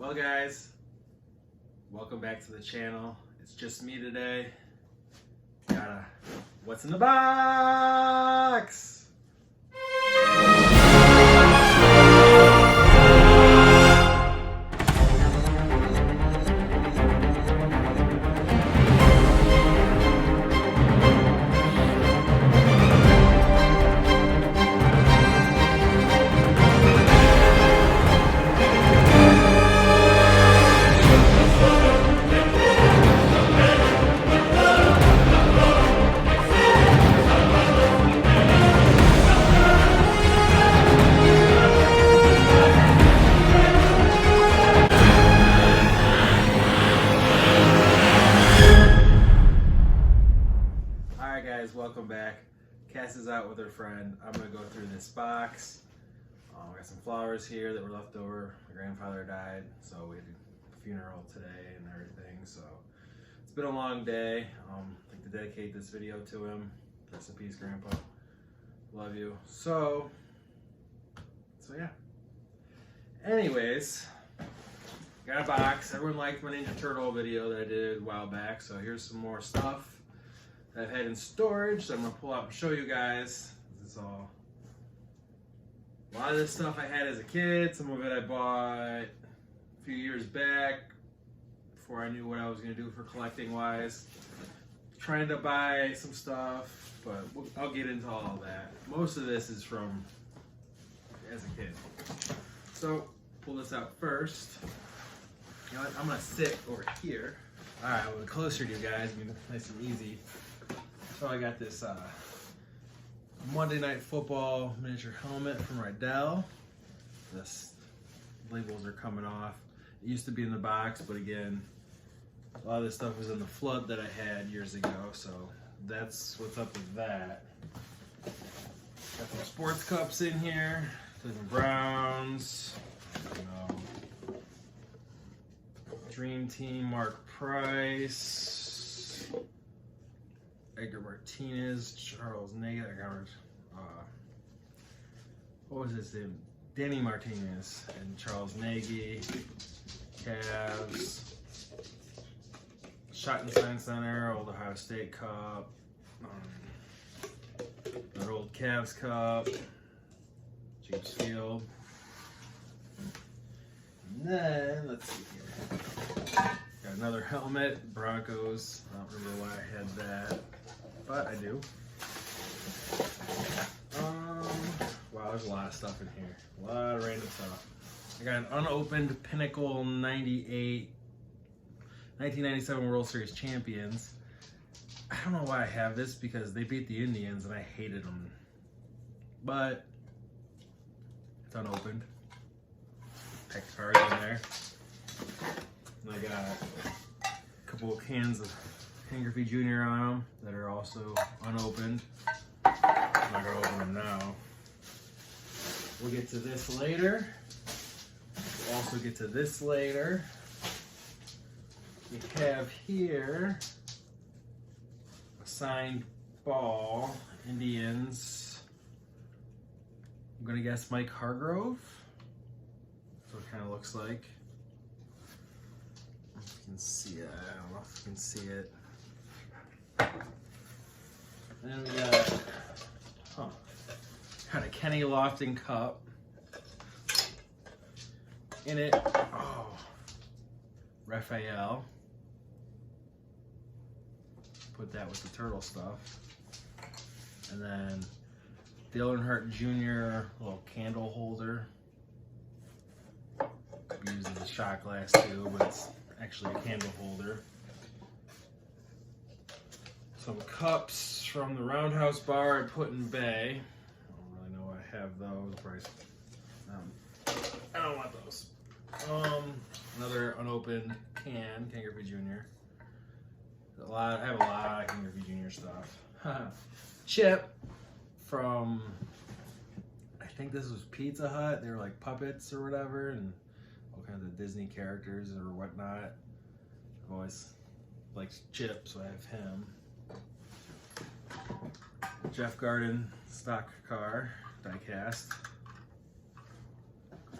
Well guys, welcome back to the channel. It's just me today. What's in the box? Guys, welcome back. Cass is out with her friend. I'm gonna go through this box. I got some flowers here that were left over. My grandfather died, so we had a funeral today and everything. So it's been a long day. I'd like to dedicate this video to him. Rest in peace, Grandpa. Love you. So yeah. Anyways, got a box. Everyone liked my Ninja Turtle video that I did a while back. So here's some more stuff that I've had in storage that I'm gonna pull out and show you guys. This is all a lot of this stuff I had as a kid. Some of it I bought a few years back before I knew what I was gonna do for collecting wise. Trying to buy some stuff, but I'll get into all of that. Most of this is from as a kid. So pull this out first. You know what? I'm gonna sit over here. All right, well, closer to you guys, nice and easy. So I got this Monday Night Football miniature helmet from Rydell. This labels are coming off. It used to be in the box, but again, a lot of this stuff was in the flood that I had years ago, so that's what's up with that. Got some sports cups in here, Cleveland Browns, Dream Team, Mark Price, Edgar Martinez, Charles Nagy, what was his name? Danny Martinez and Charles Nagy, Cavs, Schottenstein Center, Old Ohio State Cup, their old Cavs Cup, James Field. And then, let's see here. Got another helmet, Broncos. I don't remember why I had that, but I do. Wow, there's a lot of stuff in here. A lot of random stuff. I got an unopened Pinnacle 1997 World Series champions. I don't know why I have this because they beat the Indians and I hated them. But it's unopened. Pack of cards in there. And I got a couple of cans of Ken Griffey Jr. on them that are also unopened. I'm not gonna open them now. We'll get to this later. We'll also get to this later. We have here a signed ball, Indians. I'm gonna guess Mike Hargrove. That's what it kind of looks like. If you can see it, I don't know if you can see it. And then we got a Kenny Lofton cup. In it, Raphael. Put that with the turtle stuff. And then Dale Earnhardt Jr. little candle holder. Could be used as a shot glass too, but it's actually a candle holder. Some cups from the Roundhouse Bar at Put in Bay. I don't really know why I have those. I don't want those. Another unopened Ken Griffey Jr. I have a lot of Ken Griffey Jr. stuff. Chip from, I think this was Pizza Hut. They were like puppets or whatever, and all kinds of Disney characters or whatnot. I've always liked Chip, so I have him. Jeff Garden stock car diecast.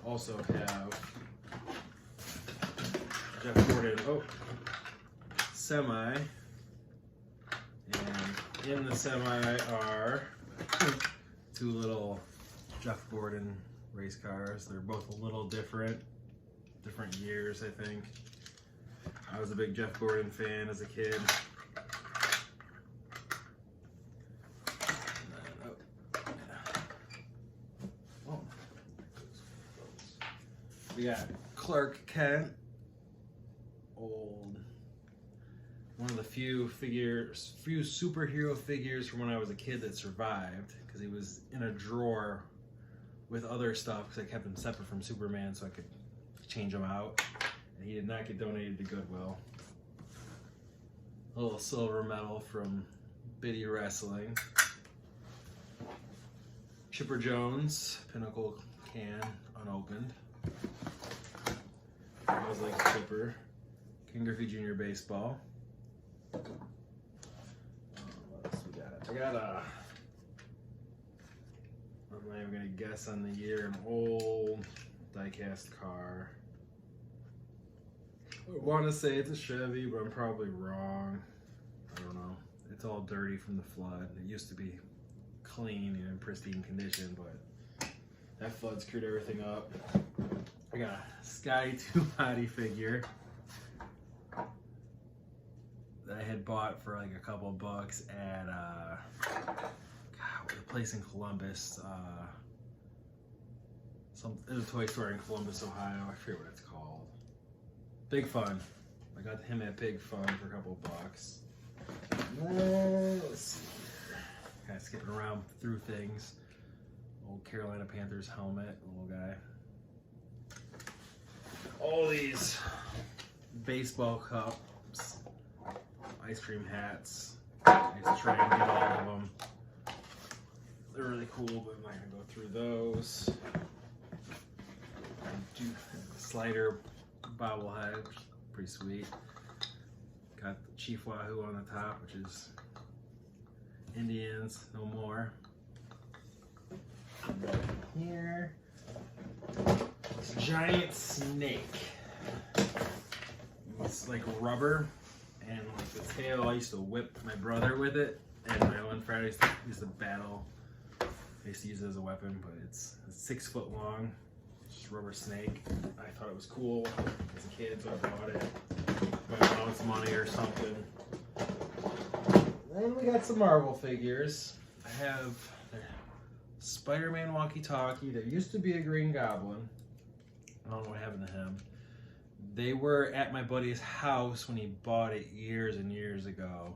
Also have Jeff Gordon semi. And in the semi are two little Jeff Gordon race cars. They're both a little different years, I think. I was a big Jeff Gordon fan as a kid. We got Clark Kent, one of the few superhero figures from when I was a kid that survived, because he was in a drawer with other stuff because I kept him separate from Superman so I could change him out, and he did not get donated to Goodwill. A little silver medal from Biddy Wrestling. Chipper Jones, Pinnacle can, unopened. I always like Chipper. Ken Griffey Jr. Baseball. What else we got? I got I'm not even gonna guess on the year, an old die-cast car. I want to say it's a Chevy, but I'm probably wrong. I don't know. It's all dirty from the flood. It used to be clean and in pristine condition, but that flood screwed everything up. I got a Sky 2 body figure that I had bought for like a couple bucks at a place in Columbus. It was a toy store in Columbus, Ohio. I forget what it's called. Big Fun. I got him at Big Fun for a couple bucks. Let's see here. Kind of skipping around through things. Old Carolina Panthers helmet, little guy. All these baseball cups, ice cream hats. I used to try and get all of them. They're really cool, but I'm not gonna go through those. I do have a slider bobblehead, which is pretty sweet. Got the Chief Wahoo on the top, which is Indians, no more. And then here, this giant snake. It's like rubber, and like the tail, I used to whip my brother with it, and my one friend used to battle. I used to use it as a weapon, but it's 6 foot long, just rubber snake. I thought it was cool as a kid, so I bought it. My mom's money or something. Then we got some Marvel figures. I have Spider-Man walkie-talkie. There used to be a Green Goblin. I don't know what happened to him. They were at my buddy's house when he bought it years and years ago,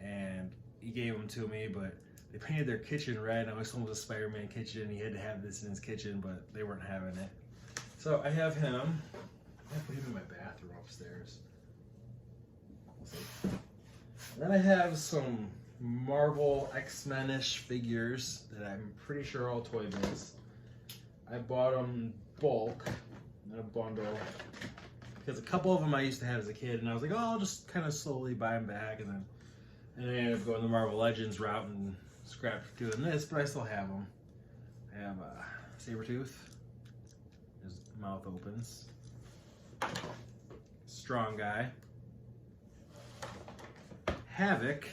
and he gave them to me, but they painted their kitchen red, and I always told him it was a Spider-Man kitchen, and he had to have this in his kitchen, but they weren't having it. So I have him. I put him in my bathroom upstairs. And then I have some Marvel X-Men-ish figures that I'm pretty sure are all toy based. I bought them bulk in a bundle because a couple of them I used to have as a kid, and I was like, oh, I'll just kind of slowly buy them back, and I ended up going the Marvel Legends route and scrapped doing this, but I still have them. I have Sabretooth. His mouth opens. Strong Guy. Havoc.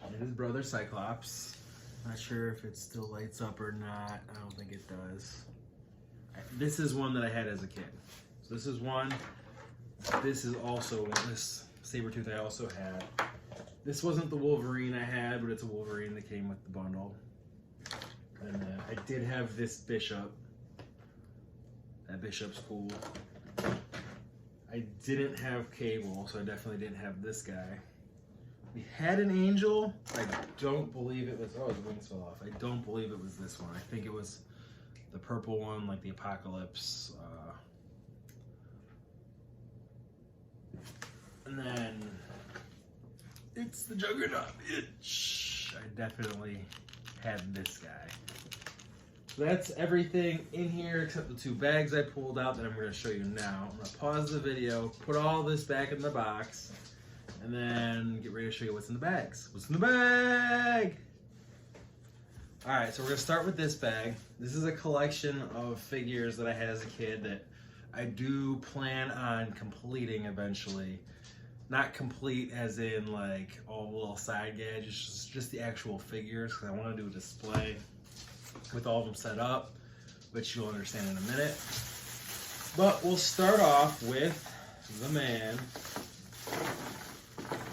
And his brother Cyclops. Not sure if it still lights up or not. I don't think it does. This is one that I had as a kid. So this is one. This is also one. This Sabretooth I also had. This wasn't the Wolverine I had, but it's a Wolverine that came with the bundle. And I did have this Bishop. That Bishop's cool. I didn't have Cable, so I definitely didn't have this guy. We had an Angel. I don't believe it was, oh, his wings fell off. I don't believe it was this one. I think it was the purple one, like the Apocalypse. And then it's the Juggernaut. I definitely had this guy. So that's everything in here except the 2 bags I pulled out that I'm going to show you now. I'm going to pause the video, put all this back in the box, and then get ready to show you what's in the bags. What's in the bag? Alright, so we're going to start with this bag. This is a collection of figures that I had as a kid that I do plan on completing eventually. Not complete as in like all the little side gadgets, just the actual figures, because I want to do a display with all of them set up, which you'll understand in a minute. But we'll start off with the man,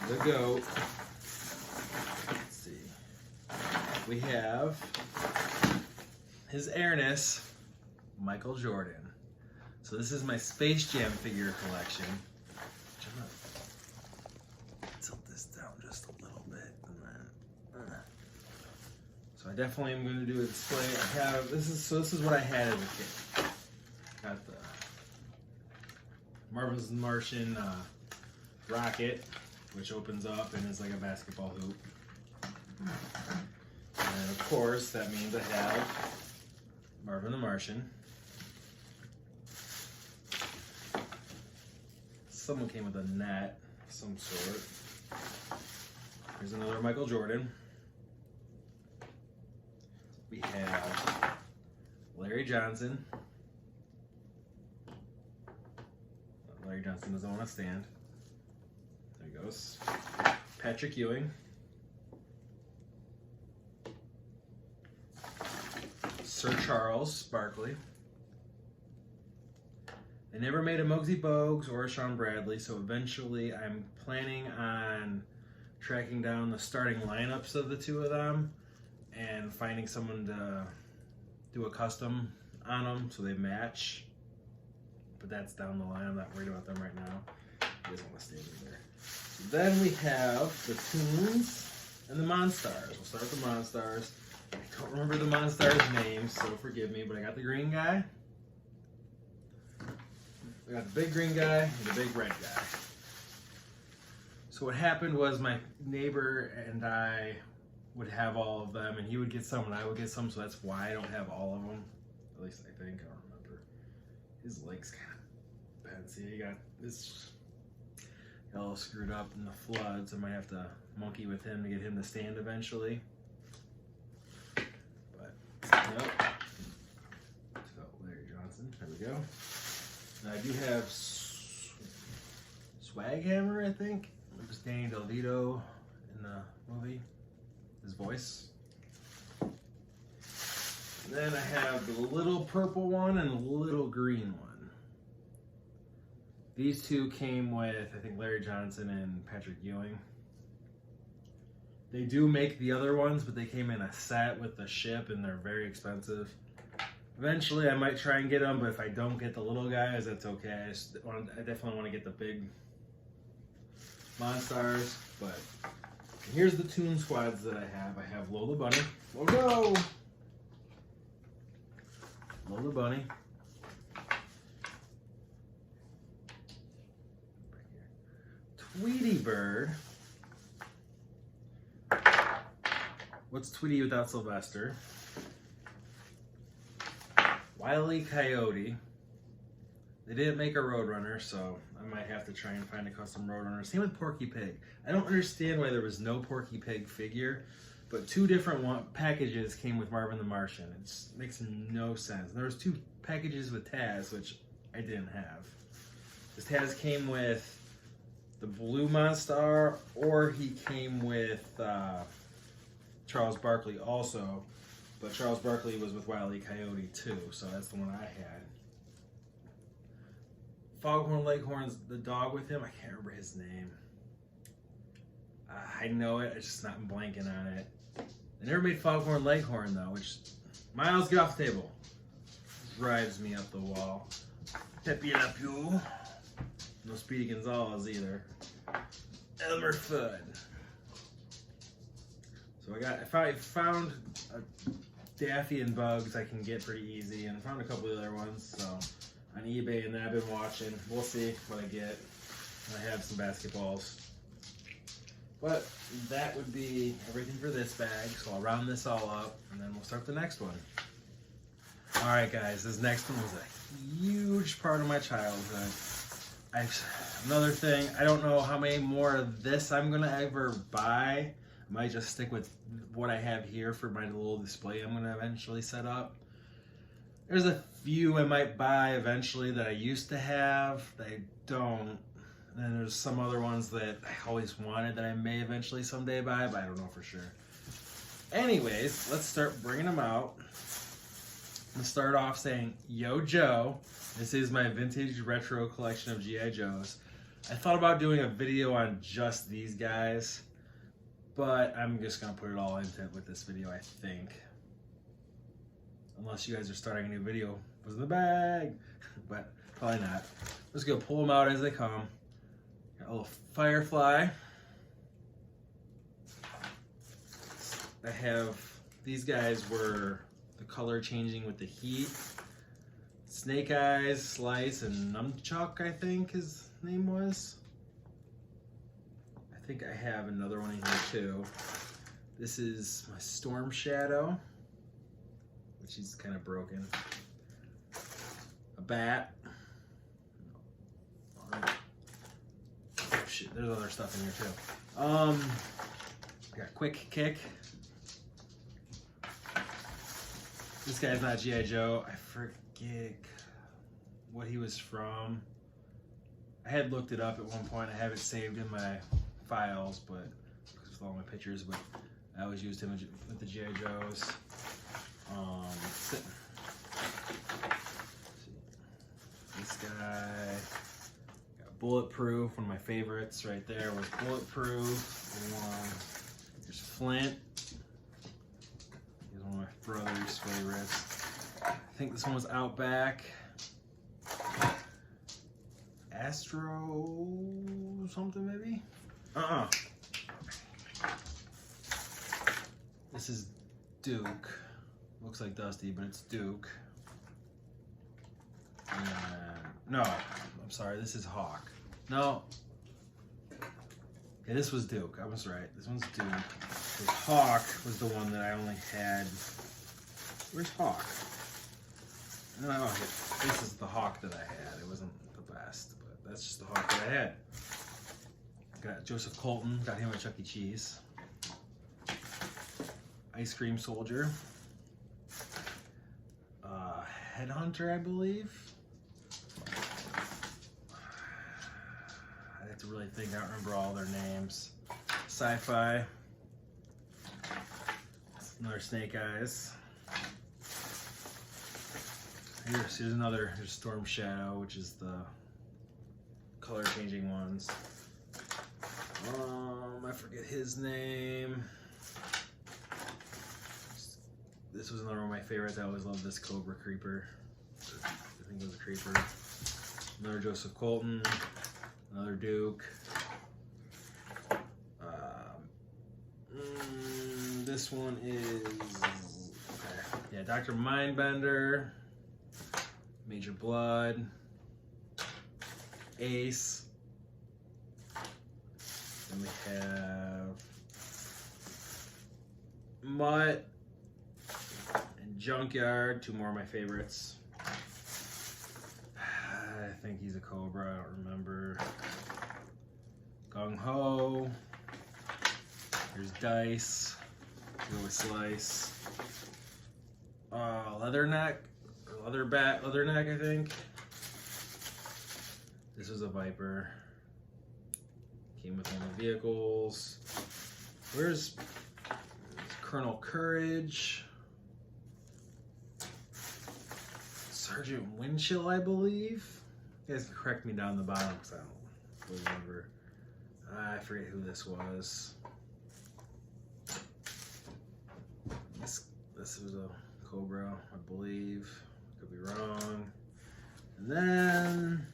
the GOAT. Let's see. We have His Airness, Michael Jordan. So this is my Space Jam figure collection. I'm gonna tilt this down just a little bit, and then. So I definitely am going to do a display. I have this is what I had as a kid. Got the Marvel's Martian rocket, which opens up and is like a basketball hoop. And of course, that means I have Marvin the Martian. Someone came with a net of some sort. Here's another Michael Jordan. We have Larry Johnson. Larry Johnson doesn't want to stand. There he goes. Patrick Ewing. Sir Charles Barkley. They never made a Muggsy Bogues or a Sean Bradley, so eventually I'm planning on tracking down the starting lineups of the two of them and finding someone to do a custom on them so they match. But that's down the line. I'm not worried about them right now. You guys want to stay in there. So then we have the Toons and the Monstars. We'll start with the Monstars. I don't remember the Monstars' names, so forgive me, but I got the green guy. I got the big green guy and the big red guy. So what happened was my neighbor and I would have all of them, and he would get some and I would get some, so that's why I don't have all of them. At least I think. I don't remember. His leg's kind of bent. See, he got this all screwed up in the floods. I might have to monkey with him to get him to stand eventually. But, nope. So, Larry Johnson. There we go. Now, I do have Swaghammer, I think. It was Danny DeVito in the movie. His voice. And then I have the little purple one and the little green one. These two came with, I think, Larry Johnson and Patrick Ewing. They do make the other ones, but they came in a set with the ship, and they're very expensive. Eventually, I might try and get them, but if I don't get the little guys, that's okay. I definitely want to get the big Monstars. But here's the Toon Squads that I have. I have Lola Bunny. Oh no! Lola Bunny. Tweety Bird. What's Tweety without Sylvester? Wile E. Coyote. They didn't make a Roadrunner, so I might have to try and find a custom Roadrunner. Same with Porky Pig. I don't understand why there was no Porky Pig figure, but two different packages came with Marvin the Martian. It makes no sense. There was two packages with Taz, which I didn't have. This Taz came with the Blue Monstar, or he came with Charles Barkley also. But Charles Barkley was with Wile E. Coyote too, so that's the one I had. Foghorn Leghorn's the dog with him. I can't remember his name. I know it, it's just not blanking on it. They never made Foghorn Leghorn though, which, Miles, get off the table. Drives me up the wall. Pepe Le Pew. No Speedy Gonzalez either. Elmer Fudd. So I found Daffy and Bugs I can get pretty easy, and I found a couple of other ones, so on eBay, and then I've been watching. We'll see what I get. I have some basketballs. But that would be everything for this bag, so I'll round this all up, and then we'll start the next one. Alright guys, this next one was a huge part of my childhood. Another thing, I don't know how many more of this I'm going to ever buy. I might just stick with what I have here for my little display I'm going to eventually set up. There's a few I might buy eventually that I used to have that I don't. And then there's some other ones that I always wanted that I may eventually someday buy, but I don't know for sure. Anyways, let's start bringing them out. I'm gonna start off saying, Yo Joe, this is my vintage retro collection of G.I. Joes. I thought about doing a video on just these guys, but I'm just gonna put it all into it with this video, I think. Unless you guys are starting a new video. What's in the bag? But probably not. I'm just gonna pull them out as they come. Got a little Firefly. I have, these guys were the color changing with the heat. Snake Eyes, Slice, and Nunchuck, I think his name was. I think I have another one in here too. This is my Storm Shadow, which is kind of broken. A Bat. Oh shit, there's other stuff in here too. I got Quick Kick. This guy's not G.I. Joe. I forget what he was from. I had looked it up at one point. I have it saved in my files, but with all my pictures. But I always used him with the G.I. Joes. This guy got Bulletproof. One of my favorites right there was Bulletproof. There's Flint. He's one of my brother's favorites. I think this one was Outback. Astro something maybe? This is Duke. Looks like Dusty, but it's Duke. No, I'm sorry, this is Hawk. No. Yeah, this was Duke. I was right. This one's Duke. Because Hawk was the one that I only had. Where's Hawk? Oh, this is the Hawk that I had. It wasn't the best, but that's just the Hawk that I had. Got Joseph Colton. Got him at Chuck E. Cheese. Ice Cream Soldier. Headhunter, I believe. I have to really think. I don't remember all their names. Sci-Fi. Another Snake Eyes. Here's another. Here's Storm Shadow, which is the color changing ones. I forget his name. This was another one of my favorites. I always loved this Cobra Creeper. I think it was a Creeper. Another Joseph Colton. Another Duke. This one is yeah, Dr. Mindbender. Major Blood. Ace. Then we have Mutt and Junkyard, two more of my favorites. I think he's a Cobra, I don't remember. Gung Ho. Here's Dice. Go with Slice. Leatherneck, or Leatherneck, I think. This was a Viper. Came with one of the vehicles. Where's Colonel Courage? Sergeant Winchell, I believe. You guys can correct me down the bottom because I don't really remember. I forget who this was. This was a Cobra, I believe. Could be wrong. And then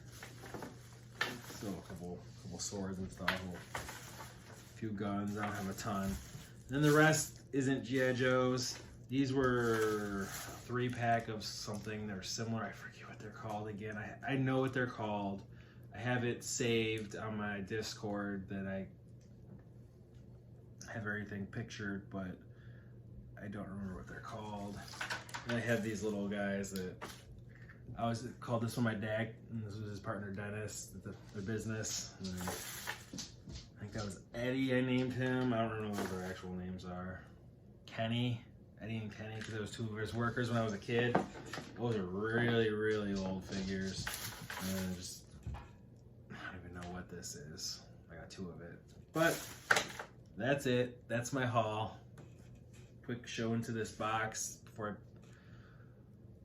still a couple swords and stuff. A few guns. I don't have a ton. And then the rest isn't G.I. Joes. These were a 3-pack of something. They're similar. I forget what they're called again. I know what they're called. I have it saved on my Discord that I have everything pictured, but I don't remember what they're called. And I have these little guys that I always called this one my dad, and this was his partner Dennis, the business. And then I think that was Eddie, I named him. I don't remember what their actual names are. Kenny, Eddie and Kenny, because it was two of his workers when I was a kid. Those are really, really old figures. And just, I don't even know what this is. I got two of it. But that's it. That's my haul. Quick show into this box before I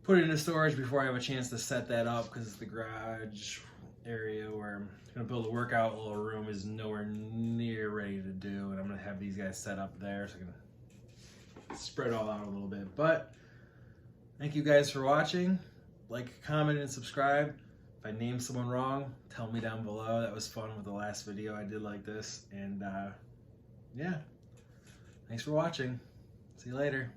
put it into storage, before I have a chance to set that up, because it's the garage area where I'm going to build a workout little room is nowhere near ready to do, and I'm going to have these guys set up there so I can spread it all out a little bit. But thank you guys for watching. Like, comment, and subscribe. If I named someone wrong, tell me down below. That was fun with the last video I did like this. And yeah, thanks for watching. See you later.